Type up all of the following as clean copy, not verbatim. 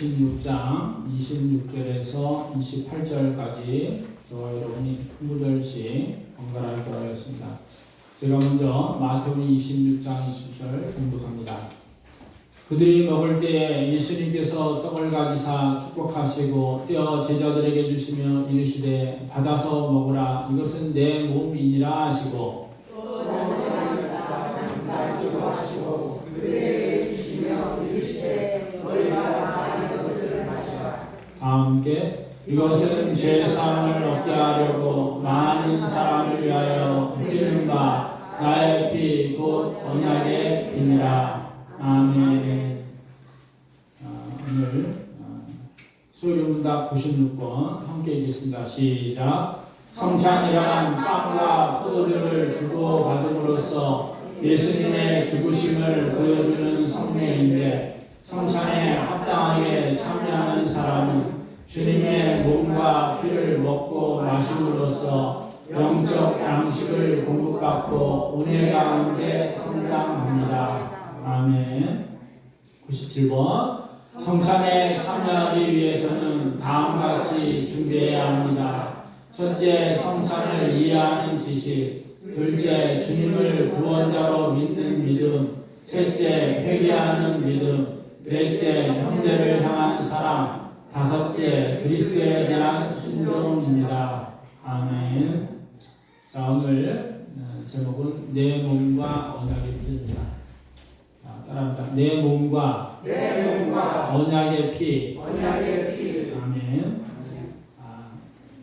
26장 26절에서 28절까지 저와 여러분이 한 구절씩 번갈아 교하였습니다. 제가 먼저 마태복음 26장 20절 공독합니다. 그들이 먹을 때에 예수님께서 떡을 가지사 축복하시고 떼어 제자들에게 주시며 이르시되 받아서 먹으라 이것은 내 몸이니라 하시고 또 가지사 감사하기도 하시고 그들에게 주시며 이르시되 너희가 다 이것을 마시라. 다 함께 이것은 죄사함을 얻게 하려고 많은 사람을 위하여 흘리는 바 나의 피 곧 언약의 피니라. 아멘. 오늘 소리문답 96번 함께 읽겠습니다. 시작. 성찬이란 빵과 포도주를 주고 받음으로써 예수님의 죽으심을 보여주는 성례인데 성찬에 합당하게 참여하는 사람은 주님의 몸과 피를 먹고 마심으로써 영적 양식을 공급받고 은혜 가운데 성장합니다. 아멘. 97번 성찬에 참여하기 위해서는 다음과 같이 준비해야 합니다. 첫째, 성찬을 이해하는 지식. 둘째, 주님을 구원자로 믿는 믿음. 셋째, 회개하는 믿음. 넷째, 형제를 향한 사랑. 다섯째, 그리스도에 대한 순종입니다. 아멘. 자, 오늘 제목은 내 몸과 언약의 피입니다. 자, 따라합니다. 내 몸과 언약의 피. 아멘.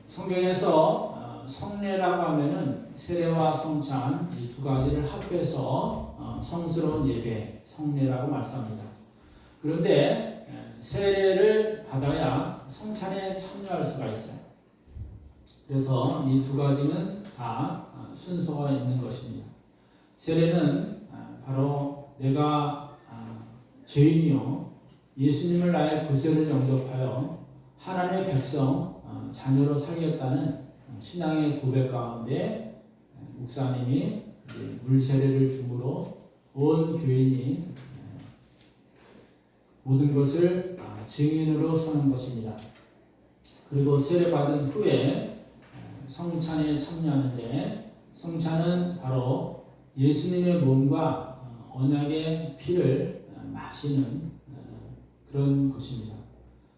성경에서 성례라고 하면은 세례와 성찬 이 두 가지를 합해서 성스러운 예배, 성례라고 말씀합니다. 그런데 세례를 받아야 성찬에 참여할 수가 있어요. 그래서 이 두 가지는 다 순서가 있는 것입니다. 세례는 바로 내가 죄인이요 예수님을 나의 구세를 영접하여 하나님의 백성 자녀로 살겠다는 신앙의 고백 가운데 목사님이 물세례를 줌으로 온 교인이 모든 것을 증인으로 서는 것입니다. 그리고 세례받은 후에 성찬에 참여하는데 성찬은 바로 예수님의 몸과 언약의 피를 마시는 그런 것입니다.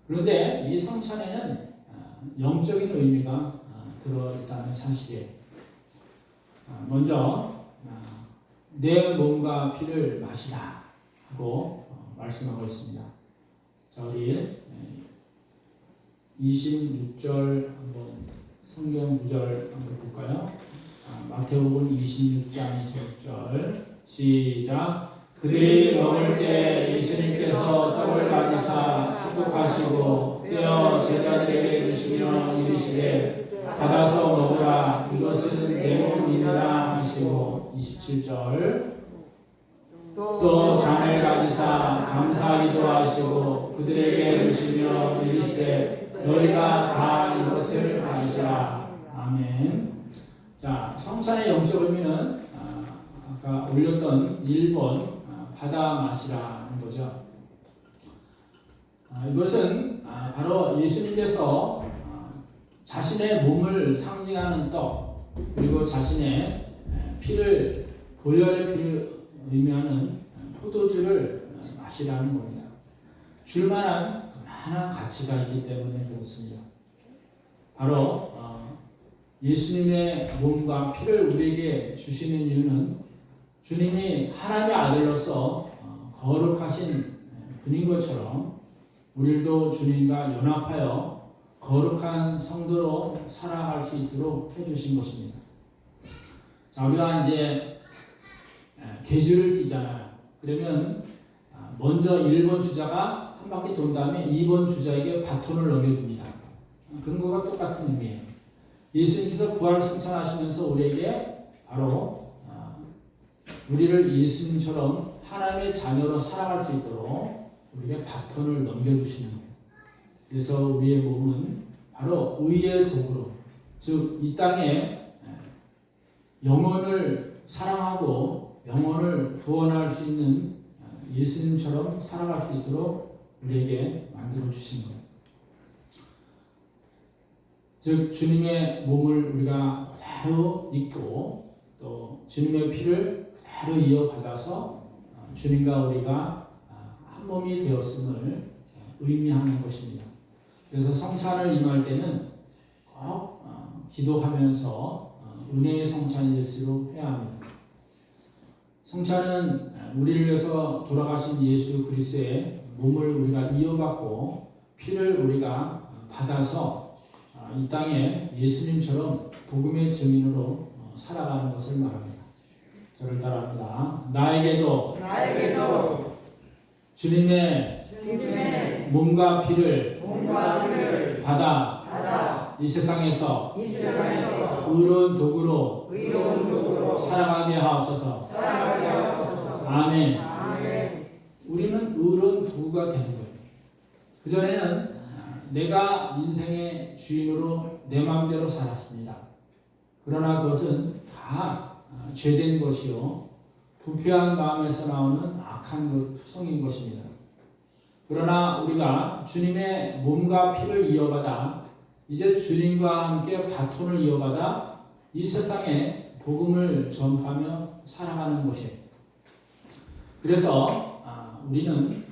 그런데 이 성찬에는 영적인 의미가 들어있다는 사실이에요. 먼저 내 몸과 피를 마시라 하고 말씀하고 있습니다. 자, 우리 26절 한번 성경 구절 한번 볼까요? 마태복음 26장 26절 시작. 그들이 먹을 때 예수님께서 떡을 가지사 축복하시고 떼어 제자들에게 주시며 이르시되 받아서 먹으라 이것은 내 몸이니라 하시고 27절 또 잔을 가지사 감사하기도 하시고 그들에게 주시며 이르시되 너희가 다 이것을 마시라. 아멘. 자, 성찬의 영적 의미는 아까 올렸던 1번 받아 마시라는 거죠. 이것은 바로 예수님께서 자신의 몸을 상징하는 떡 그리고 자신의 피를 보혈의 피를 의미하는 포도주를 마시라는 겁니다. 줄만한 그만한 가치가 있기 때문에 그렇습니다. 바로 예수님의 몸과 피를 우리에게 주시는 이유는 주님이 하나님의 아들로서 거룩하신 분인 것처럼 우리도 주님과 연합하여 거룩한 성도로 살아갈 수 있도록 해주신 것입니다. 자, 우리가 이제 계주를 띄잖아요. 그러면 먼저 1번 주자가 한 바퀴 돈 다음에 2번 주자에게 바톤을 넘겨줍니다. 그런 것과 똑같은 의미예요. 예수님께서 부활을 승천하시면서 우리에게 바로 우리를 예수님처럼 하나님의 자녀로 살아갈 수 있도록 우리에게 바톤을 넘겨주시는 거예요. 그래서 우리의 몸은 바로 의의 도구로, 즉 이 땅에 영혼을 사랑하고 영혼을 구원할 수 있는 예수님처럼 살아갈 수 있도록 우리에게 만들어 주신 거예요. 즉 주님의 몸을 우리가 그대로 입고 또 주님의 피를 그대로 이어받아서 주님과 우리가 한 몸이 되었음을 의미하는 것입니다. 그래서 성찬을 임할 때는 꼭 기도하면서 은혜의 성찬이 될수록 해야 합니다. 성찬은 우리를 위해서 돌아가신 예수 그리스도의 몸을 우리가 이어받고 피를 우리가 받아서 이 땅에 예수님처럼 복음의 증인으로 살아가는 것을 말합니다. 저를 따라합니다. 나에게도 주님의 몸과 피를 받아 이 세상에서 의로운 도구로 살아가게 하옵소서. 아멘. 우리는 의로운 도구가 되는 거예요. 그전에는 내가 인생의 주인으로 내 마음대로 살았습니다. 그러나 그것은 다 죄된 것이요 부패한 마음에서 나오는 악한 투성인 것입니다. 그러나 우리가 주님의 몸과 피를 이어받아 이제 주님과 함께 바톤을 이어받아 이 세상에 복음을 전파하며 살아가는 것이에요. 그래서 우리는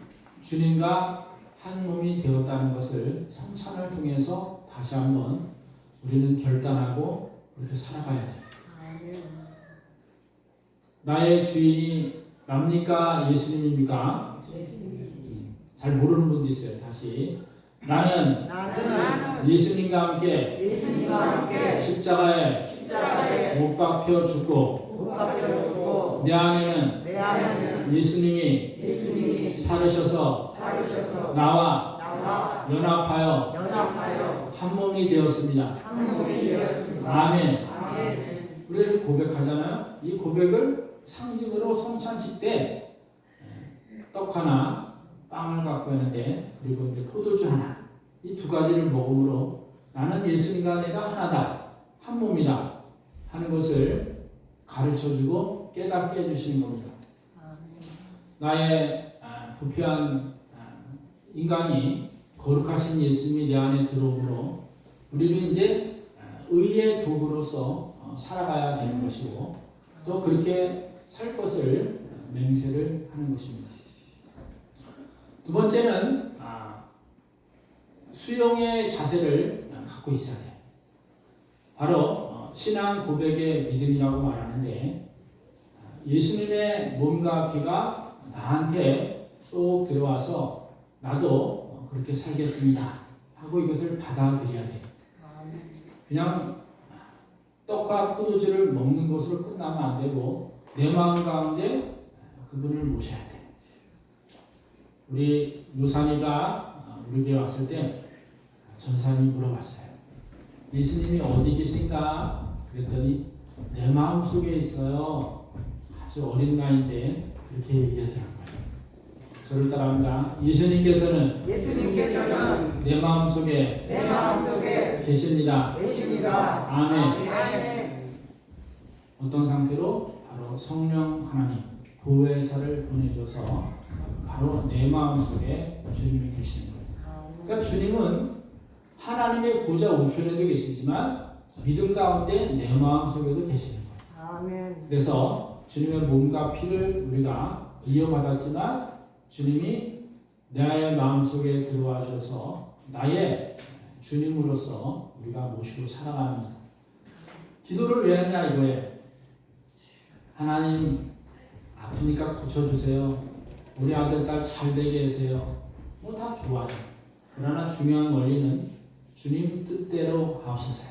주님과 한 몸이 되었다는 것을 성찬을 통해서 다시 한번 우리는 결단하고 그렇게 살아가야 돼요. 나의 주인이 납니까? 예수님입니까? 잘 모르는 분도 있어요. 다시 나는 예수님과 함께 십자가에 못 박혀 죽고 내 안에는 예수님이 살으셔서 나와 연합하여 한 몸이 되었습니다. 아멘. 우리가 이렇게 고백하잖아요. 이 고백을 상징으로 성찬식 때 떡 하나, 빵을 갖고 있는데 그리고 이제 포도주 하나 이 두 가지를 먹음으로 나는 예수님과 내가 하나다, 한 몸이다 하는 것을 가르쳐주고 깨닫게 해주시는 겁니다. 나의 부패한 인간이 거룩하신 예수님이 내 안에 들어오므로 우리는 이제 의의 도구로서 살아가야 되는 것이고 또 그렇게 살 것을 맹세를 하는 것입니다. 두 번째는 수용의 자세를 갖고 있어야 돼요. 바로 신앙 고백의 믿음이라고 말하는데 예수님의 몸과 피가 나한테 쏙 들어와서 나도 그렇게 살겠습니다 하고 이것을 받아들여야 돼요. 그냥 떡과 포도주를 먹는 것으로 끝나면 안 되고 내 마음 가운데 그분을 모셔야 돼요. 우리 노산이가 우리 교회 왔을 때 전사님이 물어봤어요. 예수님이 어디 계신가? 그랬더니 내 마음 속에 있어요. 아주 어린 나이인데 그렇게 얘기하더라고요. 저를 따라합니다. 예수님께서는 내 마음 속에 계십니다. 아멘. 어떤 상태로? 바로 성령 하나님 보혜사를 보내줘서 바로 내 마음 속에 주님이 계시는 거예요. 그러니까 주님은 하나님의 보좌 우편에도 계시지만 믿음 가운데 내 마음 속에도 계시는 거예요. 아멘. 그래서 주님의 몸과 피를 우리가 이어받았지만 주님이 나의 마음 속에 들어와셔서 나의 주님으로서 우리가 모시고 살아갑니다. 기도를 왜 하냐 이거예요. 하나님 아프니까 고쳐주세요. 우리 아들 딸 잘 되게 해주세요. 뭐 다 좋아요. 그러나 중요한 원리는 주님 뜻대로 하옵소서.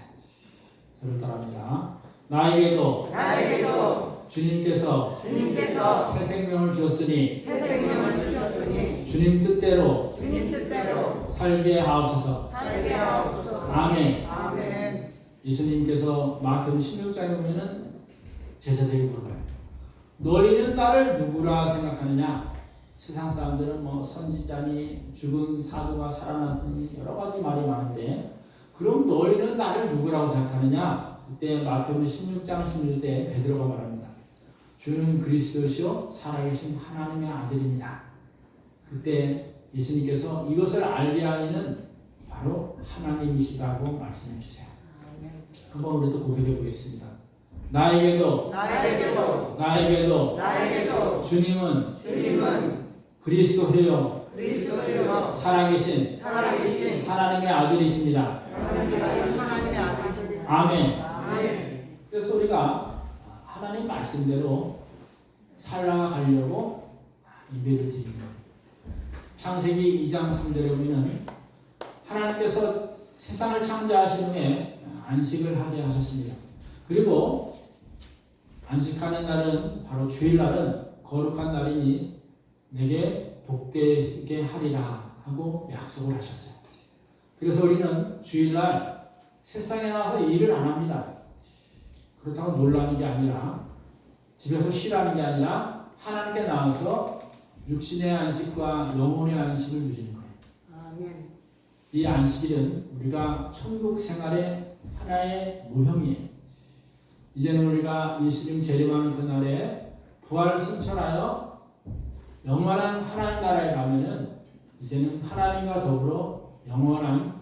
저를 따라합니다. 나에게도 주님께서 새 생명을 주셨으니 주님 뜻대로 살게 하옵소서. 아멘. 예수님께서 마태복음 16장에 보면은 제자들에게 물어봐요. 너희는 나를 누구라 생각하느냐? 세상 사람들은 뭐 선지자니 죽은 사도가 살아났니 여러 가지 말이 많은데 그럼 너희는 나를 누구라고 생각하느냐? 그때 마태복음 16장 16 절에 베드로가 말합니다. 주는 그리스도시요 살아계신 하나님의 아들입니다. 그때 예수님께서 이것을 알게 하시는 바로 하나님이시다고 말씀해 주세요. 한번 우리도 고백해 보겠습니다. 나에게도 주님은 그리스도예요. 살아계신 하나님의 아들이십니다. 아멘. 그래서 우리가 하나님 말씀대로 살아가려고 예배를 드리는 거예요. 창세기 2장 3절에 보면 하나님께서 세상을 창조하신 후에 안식을 하게 하셨습니다. 그리고 안식하는 날은 바로 주일날은 거룩한 날이니 내게 복되게 하리라 하고 약속을 하셨어요. 그래서 우리는 주일날 세상에 나와서 일을 안 합니다. 그렇다고 놀라는 게 아니라 집에서 쉬라는 게 아니라 하나님께 나와서 육신의 안식과 영혼의 안식을 누리는 거예요. 아멘. 이 안식일은 우리가 천국 생활의 하나의 모형이에요. 이제는 우리가 예수님 재림하는 그날에 부활 승천하여 영원한 하나님 나라에 가면은 이제는 하나님과 더불어 영원한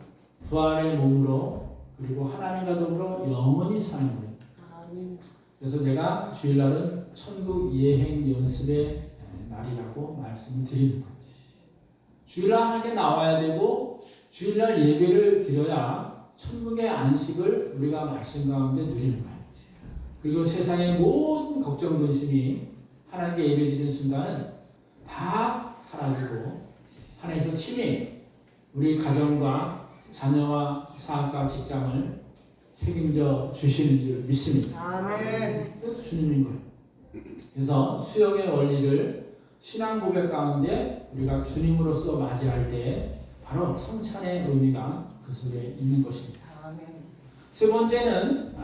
부활의 몸으로 그리고 하나님과 더불어 영원히 사는 거예요. 아멘. 그래서 제가 주일날은 천국 예행 연습의 날이라고 말씀을 드리는 거예요. 주일날 하게 나와야 되고 주일날 예배를 드려야 천국의 안식을 우리가 말씀 가운데 누리는 거예요. 그리고 세상의 모든 걱정 근심이 하나님께 예배드리는 순간은 다 사라지고 하나님께서 친히 우리 가정과 자녀와 사업과 직장을 책임져 주시는 줄 믿습니다. 아멘. 그래서 주님인 거예요. 그래서 수영의 원리를 신앙 고백 가운데 우리가 주님으로서 맞이할 때 바로 성찬의 의미가 그 속에 있는 것입니다. 아멘. 세 번째는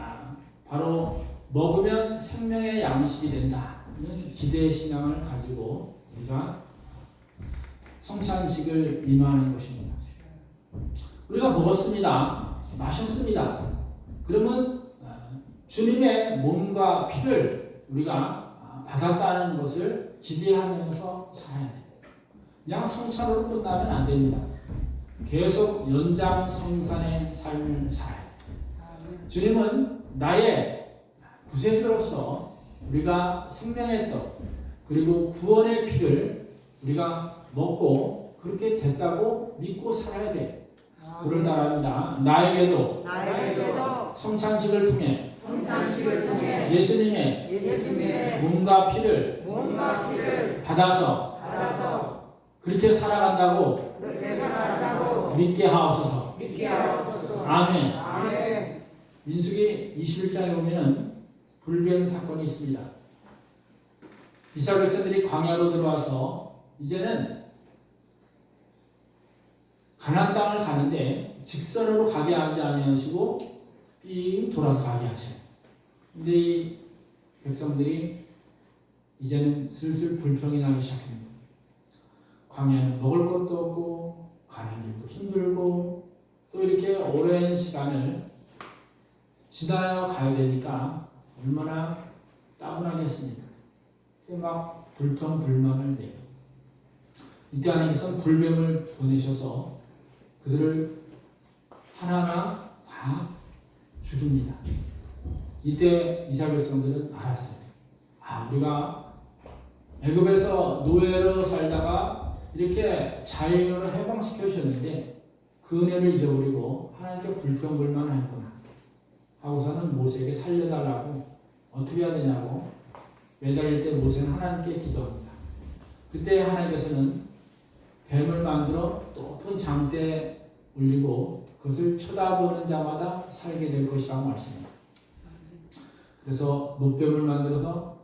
바로 먹으면 생명의 양식이 된다는 기대 신앙을 가지고 우리가 성찬식을 임하는 것입니다. 우리가 먹었습니다. 마셨습니다. 그러면 주님의 몸과 피를 우리가 받았다는 것을 기대하면서 살아야 돼요. 그냥 성찬으로 끝나면 안 됩니다. 계속 연장성산의 삶을 살아야 돼요. 주님은 나의 구세주로서 우리가 생명의 떡 그리고 구원의 피를 우리가 먹고 그렇게 됐다고 믿고 살아야 돼요. 그를 따릅니다. 나에게도 성찬식을 통해 예수님의 몸과 피를 받아서 그렇게 살아간다고 믿게 하옵소서. 아멘. 민수기 21장에 보면 불뱀 사건이 있습니다. 이스라엘 백성들이 광야로 들어와서 이제는 가나안 땅을 가는데 직선으로 가게 하지 아니하시고 삥 돌아서 가게 하셔요. 근데 이 백성들이 이제는 슬슬 불평이 나기 시작합니다. 광야는 먹을 것도 없고 가는 길도 힘들고 또 이렇게 오랜 시간을 지나야 가야 되니까 얼마나 따분하겠습니까? 막 불평 불만을 내요. 이때 하나님께서는 불뱀을 보내셔서 그들을 하나하나 다 죽입니다. 이때 이스라엘 백성들은 알았어요. 우리가 애굽에서 노예로 살다가 이렇게 자유로 해방시켜 주셨는데 그 은혜를 잊어버리고 하나님께 불평불만하였구나 하고서는 모세에게 살려달라고 어떻게 해야 되냐고 매달릴 때 모세는 하나님께 기도합니다. 그때 하나님께서는 뱀을 만들어 높은 장대에 올리고 그것을 쳐다보는 자마다 살게 될 것이라고 말씀합니다. 그래서 노뱀을 만들어서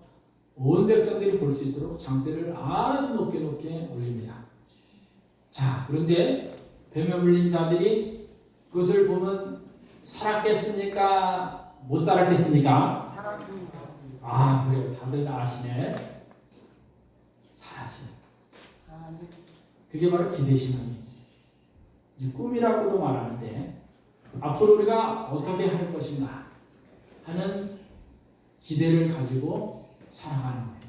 온 백성들이 볼 수 있도록 장대를 아주 높게 올립니다. 자, 그런데 뱀에 물린 자들이 그것을 보면 살았겠습니까? 못 살았겠습니까? 살았습니다. 그래요. 다들 아시네. 살았어요. 그게 바로 기대신앙이에요. 꿈이라고도 말하는데 앞으로 우리가 어떻게 할 것인가 하는 기대를 가지고 살아가는 거예요.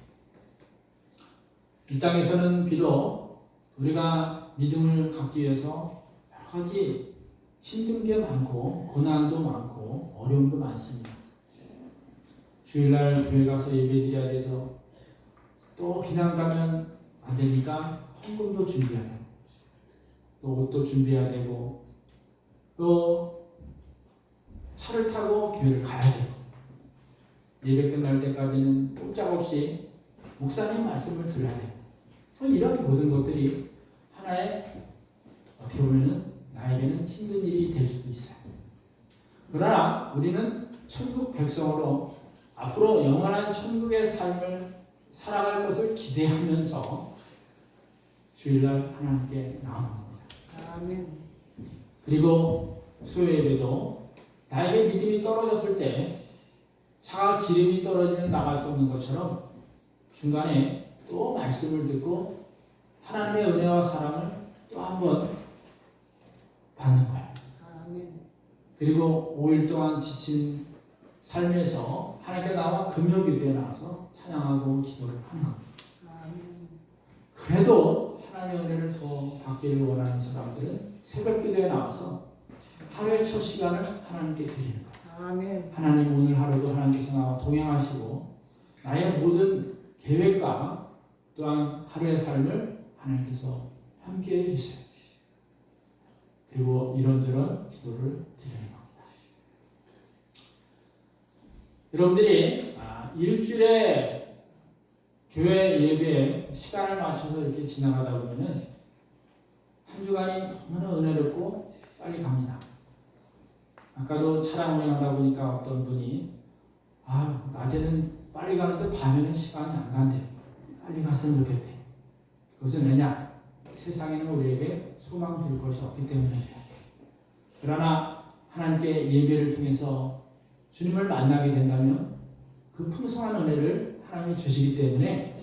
이 땅에서는 비록 우리가 믿음을 갖기 위해서 여러 가지 힘든 게 많고 고난도 많고 어려움도 많습니다. 주일날 교회 가서 예배드려야 돼서 또 비난 가면 안 되니까 헌금도 준비해야 되고 또 옷도 준비해야 되고 또 차를 타고 교회를 가야 되고 예배 끝날 때까지는 꼼짝없이 목사님 말씀을 들어야 돼요. 이런 모든 것들이 하나의 어떻게 보면은 나에게는 힘든 일이 될 수도 있어요. 그러나 우리는 천국 백성으로 앞으로 영원한 천국의 삶을 살아갈 것을 기대하면서 주일날 하나님께 나오는 겁니다. 아멘. 그리고 수요예배도 나에게 믿음이 떨어졌을 때 차가 기름이 떨어지면 나갈 수 없는 것처럼 중간에 또 말씀을 듣고 하나님의 은혜와 사랑을 또 한번 받는 거예요. 아멘. 그리고 5일 동안 지친 삶에서 하나님께 나와 금요기도에 나와서 찬양하고 기도를 하는 겁니다. 아멘. 그래도 하나님의 은혜를 더 받기를 원하는 사람들은 새벽기도에 나와서 하루의 첫 시간을 하나님께 드리는 거예요. 아멘. 하나님 오늘 하루도 하나님께서 나와 동행하시고 나의 모든 계획과 또한 하루의 삶을 하나님께서 함께해 주세요. 그리고 이런저런 기도를 드리는 겁니다. 여러분들이 일주일에 교회 예배에 시간을 맞춰서 이렇게 지나가다 보면은 한 주간이 너무나 은혜롭고 빨리 갑니다. 아까도 차량 운행하다 보니까 어떤 분이 낮에는 빨리 가는데 밤에는 시간이 안 간대. 빨리 갔으면 좋겠대. 그것은 왜냐? 세상에는 우리에게 소망 줄 것이 없기 때문에. 그러나 하나님께 예배를 통해서 주님을 만나게 된다면 그 풍성한 은혜를 하나님이 주시기 때문에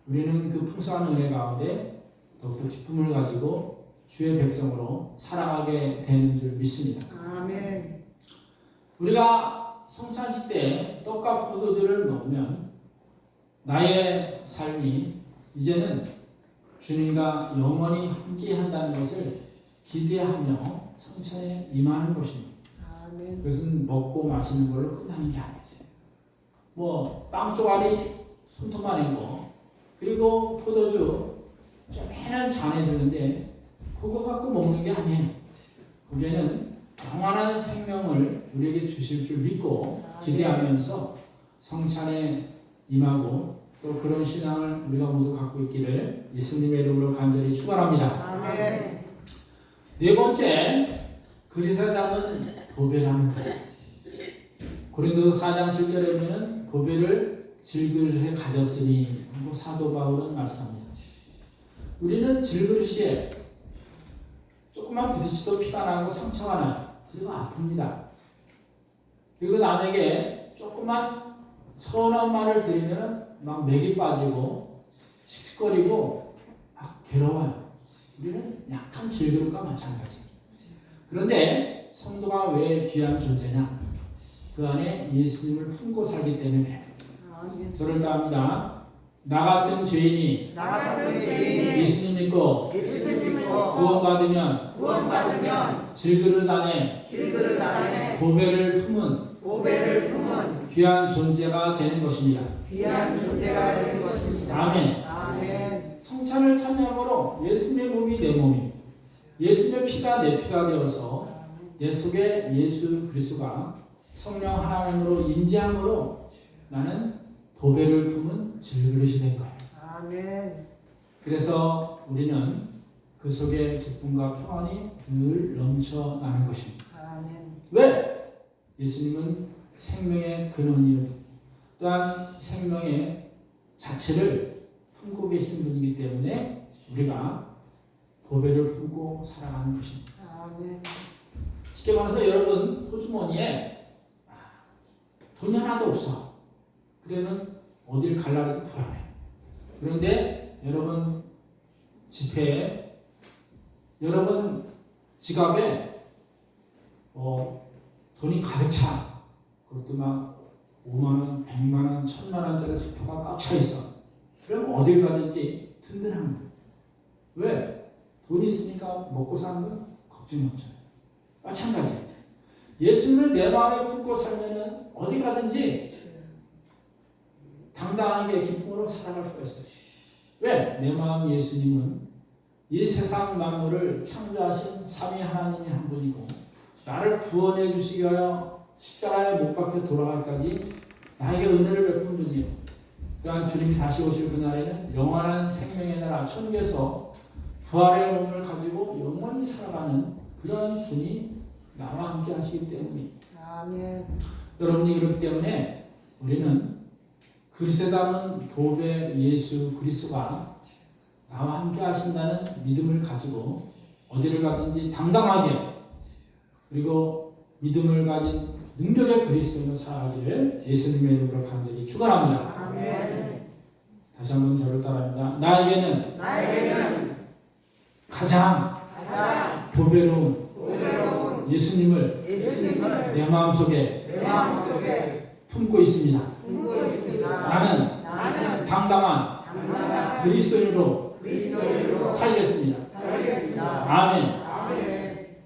우리는 그 풍성한 은혜 가운데 더욱더 기쁨을 가지고 주의 백성으로 살아가게 되는 줄 믿습니다. 아멘. 우리가 성찬식 때 떡과 포도주를 먹으면 나의 삶이 이제는 주님과 영원히 함께 한다는 것을 기대하며 성찬에 임하는 것입니다. 아멘. 그것은 먹고 마시는 걸로 끝나는 게 아니에요. 빵 쪼가리 손톱만 거 그리고 포도주 조그마한 잔에 드는데 그거 갖고 먹는 게 아니에요. 거기에는 영원한 생명을 우리에게 주실 줄 믿고 기대하면서 성찬에 임하고 또 그런 신앙을 우리가 모두 갖고 있기를 예수님의 이름으로 간절히 축원합니다. 아멘. 네 번째, 그리스도를 담은 보배라는 것. 고린도서 4장 7절에 보면 보배를 질그릇에 가졌으니 하고 사도 바울은 말씀합니다. 우리는 질그릇에 조금만 부딪혀도 피가 나고 상처가 나요. 그리고 아픕니다. 그리고 남에게 조금만 서운한 말을 들으면 막 맥이 빠지고 씩씩거리고 막 괴로워요. 우리는 약한 질그릇과 마찬가지. 그런데 성도가 왜 귀한 존재냐? 그 안에 예수님을 품고 살기 때문에 그래요. 아멘. 저를 따릅니다. 나 같은 죄인이 나 같은 죄인이 예수님 믿고 예수님 믿고 구원받으면 질그릇 안에 질그릇 안에 보배를 품은 보배를 품은 귀한 존재가 되는 것입니다. 귀한 존재가 되는 것입니다. 아멘. 아멘. 성찬을 참여함으로 예수님의 몸이 내 몸이, 예수님의 피가 내 피가 되어서 내 속에 예수 그리스도가 성령 하나님으로 임재함으로 나는 보배를 품은 질그릇이 된 거예요. 아멘. 그래서 우리는 그 속에 기쁨과 평안이 늘 넘쳐나는 것입니다. 아멘. 왜? 예수님은 생명의 근원이요 또한 생명의 자체를 품고 계신 분이기 때문에 우리가 보배를 품고 살아가는 것입니다. 아멘. 쉽게 말해서 여러분 호주머니에 돈이 하나도 없어. 그러면 어딜 갈라도 불안해. 그런데 여러분 지폐에, 여러분 지갑에 돈이 가득 차. 그것도 막 5만원, 100만원, 1000만원짜리 수표가 꽉 차 있어. 그럼 어딜 가든지 든든한 거예요. 왜? 돈이 있으니까 먹고 사는 건 걱정이 없잖아요. 마찬가지. 예수님을 내 마음에 품고 살면은 어디 가든지 당당하게 기쁨으로 살아갈 수가 있어요. 왜? 내 마음 예수님은 이 세상 만물을 창조하신 삼위 하나님이 한 분이고 나를 구원해 주시기 위하여 십자가에 못 박혀 돌아갈까지 나에게 은혜를 베푼 분이에요. 또한 주님이 다시 오실 그날에는 영원한 생명의 나라 천국에서 부활의 몸을 가지고 영원히 살아가는 그런 분이 나와 함께 하시기 때문에 아멘. 여러분이 그렇기 때문에 우리는 그리스도에 담은 도배 예수 그리스도가 나와 함께 하신다는 믿음을 가지고 어디를 가든지 당당하게 그리고 믿음을 가진 능력의 그리스도인으로 살아가기를 예수님의 이름으로 간절히 축원합니다. 아멘. 다시 한번 저를 따라합니다. 나에게는 가장 보배로운 예수님을 내 마음속에 품고 있습니다. 나는 당당한 그리스도인으로 살겠습니다. 아멘.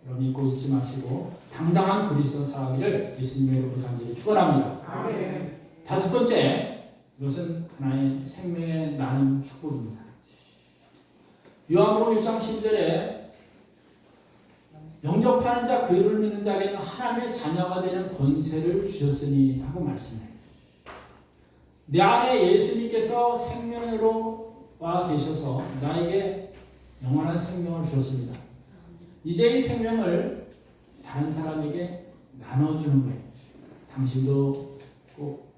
여러분 잊고 잊지 마시고 당당한 그리스도 살아가기를 예수님의 이름으로 간절히 축원합니다. 다섯 번째, 이것은 하나의 생명의 나눔 축복입니다. 요한복음 1장 10절에 영접하는 자 그를 믿는 자에게는 하나님의 자녀가 되는 권세를 주셨으니 하고 말씀해요. 내 안에 예수님께서 생명으로 와 계셔서 나에게 영원한 생명을 주셨습니다. 이제 이 생명을 다른 사람에게 나눠주는 거예요. 당신도 꼭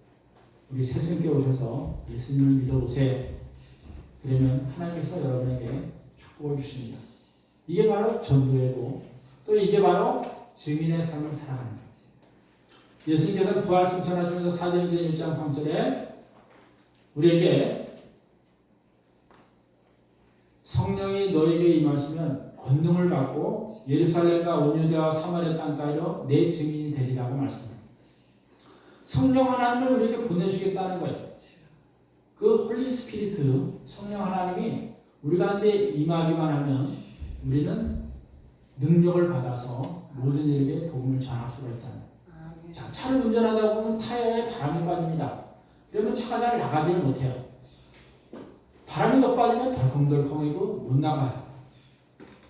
우리 세순교회 오셔서 예수님을 믿어보세요. 그러면 하나님께서 여러분에게 축복을 주십니다. 이게 바로 전도회고 또 이게 바로 증인의 삶을 살아가는 거예요. 예수님께서 부활 승천하시면서 사도행전 1장 3절에 우리에게 성령이 너에게 임하시면 권능을 받고 예루살렘과 온 유대와 사마리아 땅까지로 내 증인이 되리라고 말씀합니다. 성령 하나님을 우리에게 보내주겠다는 거예요. 그 홀리 스피리트 성령 하나님이 우리 가운데 임하기만 하면 우리는 능력을 받아서 모든 이에게 복음을 전할 수가 있다는 거예요. 자, 차를 운전하다 보면 타이어에 바람이 빠집니다. 그러면 차가 잘 나가지를 못해요. 바람이 더 빠지면 덜컹덜컹이고 못 나가요.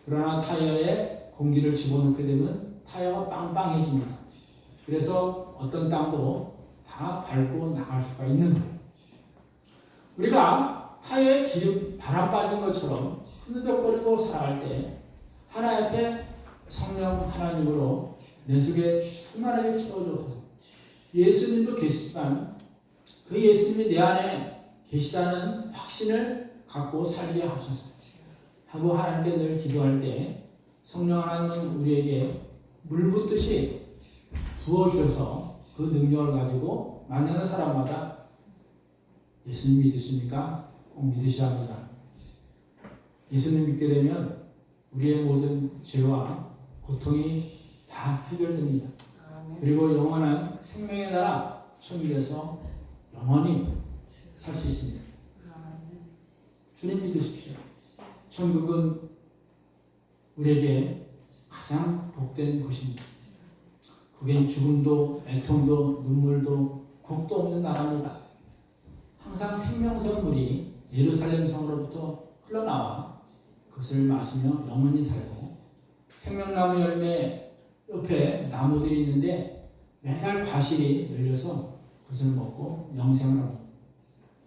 그러나 타이어에 공기를 집어넣게 되면 타이어가 빵빵해집니다. 그래서 어떤 땅도 다 밟고 나갈 수가 있는 거예요. 우리가 타이어에 기름, 바람 빠진 것처럼 흐느적거리고 살아갈 때 하나님 앞에 성령 하나님으로 내 속에 충만하게 채워줘서 예수님도 계시지만 그 예수님이 내 안에 계시다는 확신을 갖고 살게 하소서 하고 하나님께 늘 기도할 때 성령 하나님은 우리에게 물 붓듯이 부어주셔서 그 능력을 가지고 만나는 사람마다 예수님 믿으십니까? 꼭 믿으셔야 합니다. 예수님 믿게 되면 우리의 모든 죄와 고통이 다 해결됩니다. 그리고 영원한 생명의 나라 천국에서 영원히 살 수 있습니다. 주님 믿으십시오. 천국은 우리에게 가장 복된 곳입니다. 거기엔 죽음도 애통도 눈물도 곡도 없는 나라입니다. 항상 생명성 물이 예루살렘 성으로부터 흘러나와 그것을 마시며 영원히 살고 생명나무 열매 옆에 나무들이 있는데 매달 과실이 열려서 그것을 먹고 영생을 하고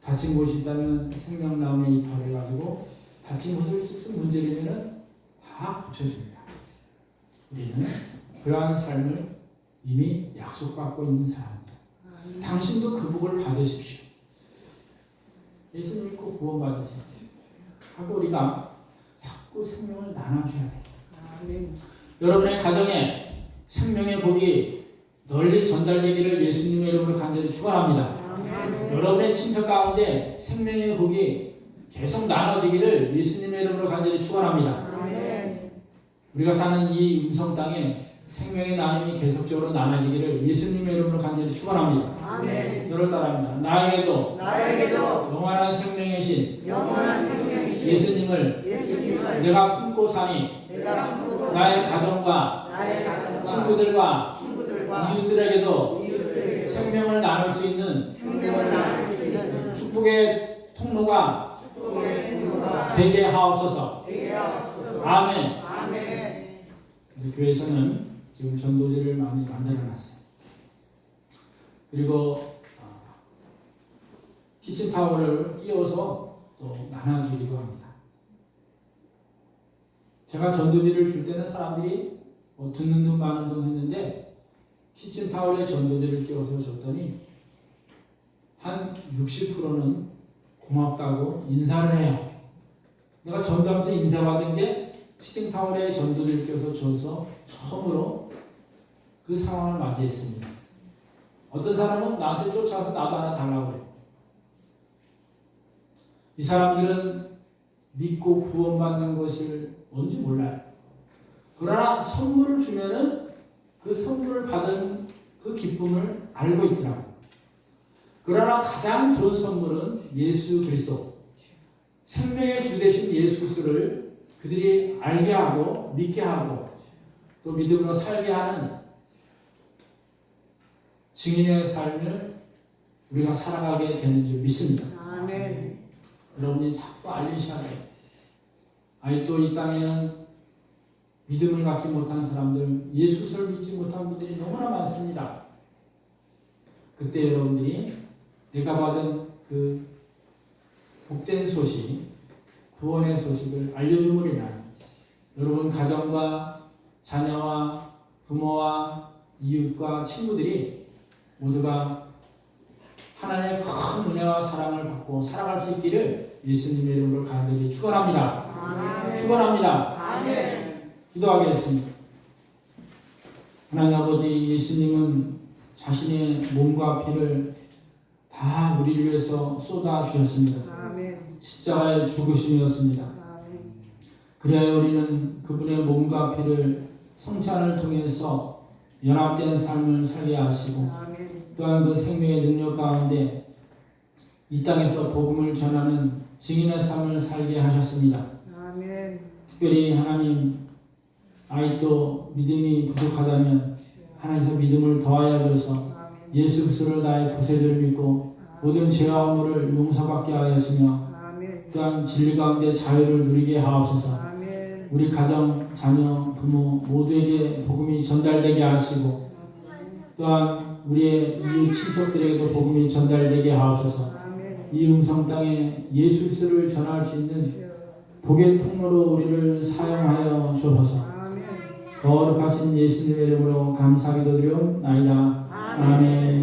다친 곳이 있다면 생명나무의 이파를 가지고 다친 곳을 쓱쓱 문지르면 다 고쳐줍니다. 우리는 그러한 삶을 이미 약속받고 있는 사람입니다. 당신도 그 복을 받으십시오. 예수 믿고 구원받으세요. 하고 우리가 자꾸 생명을 나눠줘야 돼요. 여러분의 가정에 생명의 복이 널리 전달되기를 예수님의 이름으로 간절히 축원합니다. 여러분의 친척 가운데 생명의 복이 계속 나눠지기를 예수님의 이름으로 간절히 축원합니다. 우리가 사는 이 음성 땅에 생명의 나눔이 계속적으로 나눠지기를 예수님의 이름으로 간절히 축원합니다. 저를 따라합니다. 나에게도 영원한 생명의 신 예수님을 내가 품고 사니 내가 품고 나의 가정과 나의 가정과 친구들과 친구들과 이웃들에게도 이웃들에게 생명을 나눌 수 있는 생명을 나눌 수 있는 축복의 통로가 축복의 통로가 되게 하옵소서. 되게 하옵소서. 아멘. 아멘. 우리 교회에서는 지금 전도지를 많이 만들어놨어요. 그리고 키친타월을 끼워서 또 나눠주기도 합니다. 제가 전도지를 줄 때는 사람들이 듣는 둥 마는 둥 했는데 키친타월에 전도지를 끼워서 줬더니 한 60%는 고맙다고 인사를 해요. 내가 전도하면서 인사받은 게 키친타월에 전도지를 끼워서 줘서 처음으로 그 상황을 맞이했습니다. 어떤 사람은 나한테 쫓아와서 나도 하나 달라고 그래요. 이 사람들은 믿고 구원받는 것을 뭔지 몰라요. 그러나 선물을 주면은 그 선물을 받은 그 기쁨을 알고 있더라고요. 그러나 가장 좋은 선물은 예수 그리스도, 생명의 주 되신 예수 그리스도를 그들이 알게 하고 믿게 하고 또 믿음으로 살게 하는 증인의 삶을 우리가 살아가게 되는 줄 믿습니다. 아멘. 여러분이 자꾸 알리셔야 돼요. 아니 또 이 땅에는 믿음을 갖지 못한 사람들, 예수를 믿지 못한 분들이 너무나 많습니다. 그때 여러분들이 내가 받은 그 복된 소식, 구원의 소식을 알려줌으로 인하여 여러분 가정과 자녀와 부모와 이웃과 친구들이 모두가 하나님의 큰 은혜와 사랑을 받고 살아갈 수 있기를 예수님의 이름으로 간절히 축원합니다. 아멘. 축원합니다. 아멘. 기도하겠습니다. 하나님 아버지, 예수님은 자신의 몸과 피를 다 우리를 위해서 쏟아 주셨습니다. 아멘. 십자가의 죽으심이었습니다. 아멘. 그래야 우리는 그분의 몸과 피를 성찬을 통해서 연합된 삶을 살게 하시고 아멘. 또한 그 생명의 능력 가운데 이 땅에서 복음을 전하는 증인의 삶을 살게 하셨습니다. 아멘. 특별히 하나님, 아직도 믿음이 부족하다면 하나님께서 믿음을 더하여 줘서 아멘. 예수 그리스도를 나의 구세주를 믿고 모든 죄와 허물을 용서받게 하였으며 아멘. 또한 진리 가운데 자유를 누리게 하옵소서. 아멘. 우리 가정, 자녀, 부모 모두에게 복음이 전달되게 하시고 또한 우리의 이웃 친척들에게도 복음이 전달되게 하옵소서. 아멘. 이 음성 땅에 예수 그리스도를 전할 수 있는 복의 통로로 우리를 사용하여 주옵소서. 아멘. 거룩하신 예수님의 이름으로 감사기도 드리옵나이다. 아멘.